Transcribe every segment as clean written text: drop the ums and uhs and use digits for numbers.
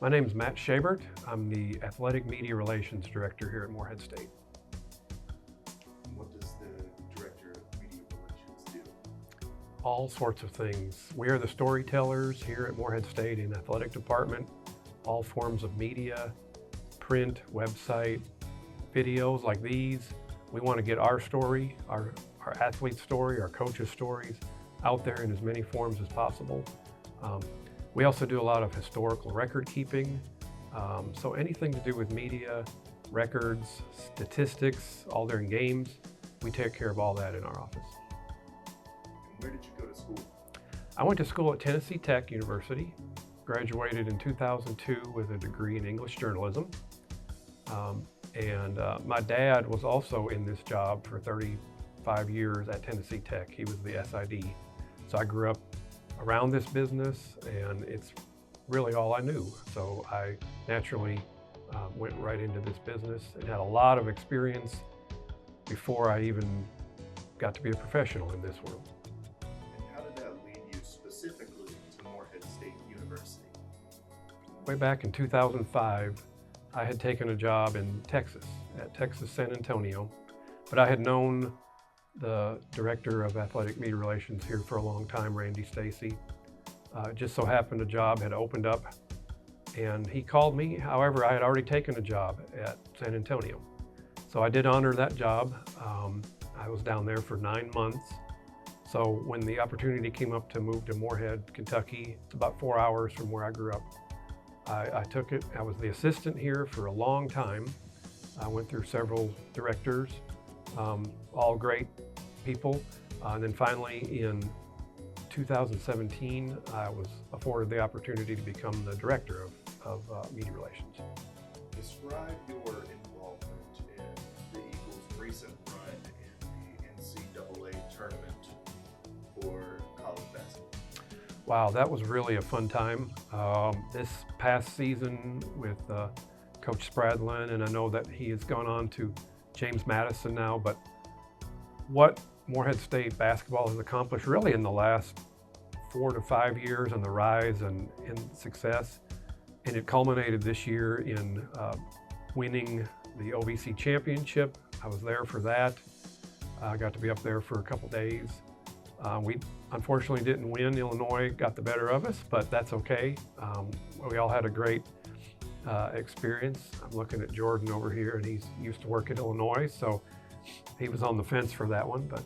My name is Matt Schabert. I'm the Athletic Media Relations Director here at Morehead State. What does the Director of Media Relations do? All sorts of things. We are the storytellers here at Morehead State in the athletic department. All forms of media, print, website, videos like these. We want to get our story, our athlete's story, our coach's stories out there in as many forms as possible. We also do a lot of historical record keeping. So anything to do with media, records, statistics, all during games, we take care of all that in our office. And where did you go to school? I went to school at Tennessee Tech University, graduated in 2002 with a degree in English journalism. My dad was also in this job for 35 years at Tennessee Tech. He was the SID. So I grew up around this business, and it's really all I knew. So I naturally went right into this business and had a lot of experience before I even got to be a professional in this world. And how did that lead you specifically to Morehead State University? Way back in 2005, I had taken a job in Texas, at Texas San Antonio, but I had known the Director of Athletic Media Relations here for a long time, Randy Stacy. Just so happened a job had opened up and he called me. However, I had already taken a job at San Antonio. So I did honor that job. I was down there for 9 months. So when the opportunity came up to move to Morehead, Kentucky, it's about 4 hours from where I grew up, I took it. I was the assistant here for a long time. I went through several directors, all great people. And then finally in 2017, I was afforded the opportunity to become the director of media relations. Describe your involvement in the Eagles' recent run in the NCAA tournament for college basketball. Wow, that was really a fun time. This past season with Coach Spradlin, and I know that he has gone on to James Madison now, but what Morehead State basketball has accomplished really in the last 4 to 5 years and the rise and success, and it culminated this year in winning the OVC championship. I was there for that. I got to be up there for a couple days. We unfortunately didn't win. Illinois got the better of us, but that's okay. We all had a great experience. I'm looking at Jordan over here, and he's used to work at Illinois, so he was on the fence for that one. But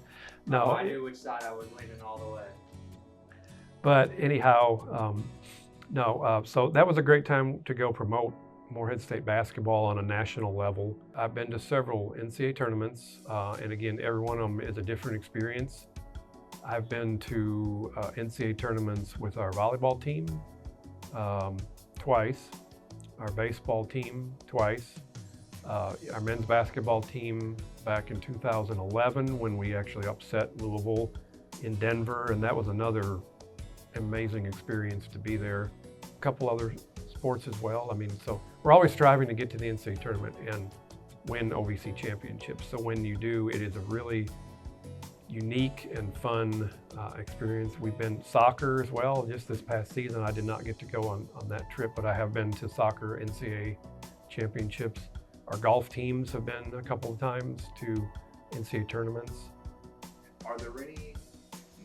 no, I knew which side I was leaning all the way. But anyhow, so that was a great time to go promote Morehead State basketball on a national level. I've been to several NCAA tournaments, and again, every one of them is a different experience. I've been to NCAA tournaments with our volleyball team twice, our baseball team twice, our men's basketball team back in 2011 when we actually upset Louisville in Denver, and that was another amazing experience to be there. A couple other sports as well. I mean, so we're always striving to get to the NCAA tournament and win OVC championships. So when you do, it is a really unique and fun experience. We've been soccer as well. Just this past season, I did not get to go on that trip, but I have been to soccer NCAA championships. Our golf teams have been a couple of times to NCAA tournaments. Are there any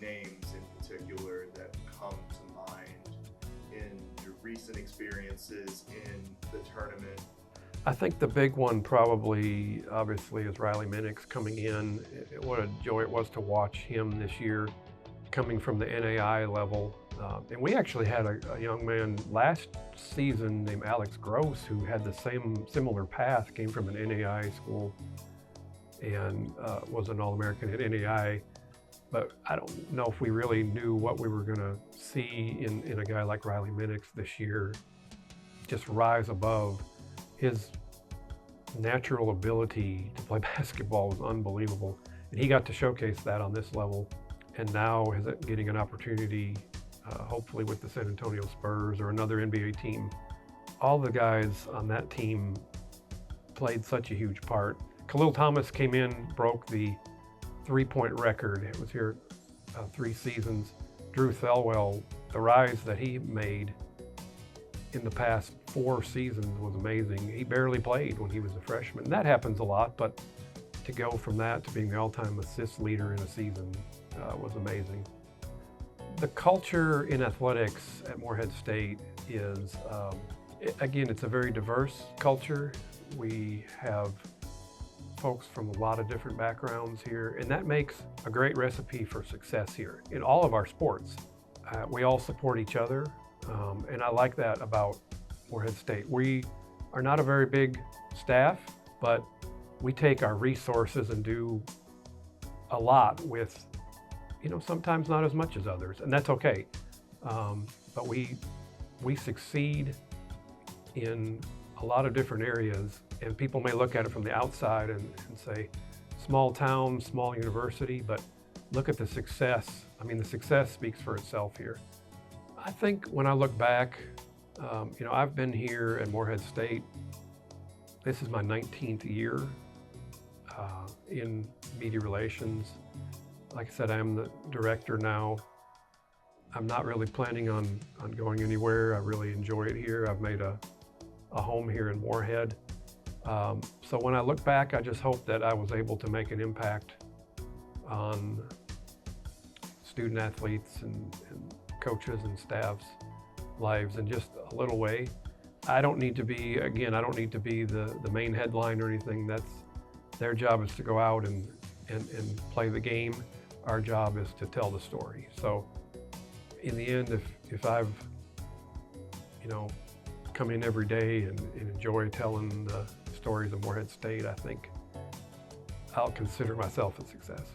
names in particular that come to mind in your recent experiences in the tournament? I think the big one probably, obviously, is Riley Minix coming in. What a joy it was to watch him this year, coming from the NAI level. And we actually had a young man last season named Alex Gross who had the similar path, came from an NAI school and was an All-American at NAI. But I don't know if we really knew what we were going to see in a guy like Riley Minix this year, just rise above. His natural ability to play basketball was unbelievable. And he got to showcase that on this level, and now is getting an opportunity, hopefully with the San Antonio Spurs or another NBA team. All the guys on that team played such a huge part. Khalil Thomas came in, broke the three-point record. It was here 3 seasons. Drew Thelwell, the rise that he made in the past 4 seasons was amazing. He barely played when he was a freshman. And that happens a lot, but to go from that to being the all-time assist leader in a season was amazing. The culture in athletics at Morehead State is, again, it's a very diverse culture. We have folks from a lot of different backgrounds here, and that makes a great recipe for success here in all of our sports. We all support each other, and I like that about Morehead State. We are not a very big staff, but we take our resources and do a lot with, sometimes not as much as others, and that's okay. But we succeed in a lot of different areas, and people may look at it from the outside and say, small town, small university, but look at the success. I mean, the success speaks for itself here. I think when I look back, I've been here at Morehead State. This is my 19th year in media relations. Like I said, I am the director now. I'm not really planning on going anywhere. I really enjoy it here. I've made a home here in Morehead. So when I look back, I just hope that I was able to make an impact on student athletes and coaches and staff's lives in just a little way. I don't need to be the main headline or anything. That's their job, is to go out and play the game. Our job is to tell the story. So in the end, if I've, come in every day and enjoy telling the stories of Morehead State, I think I'll consider myself a success.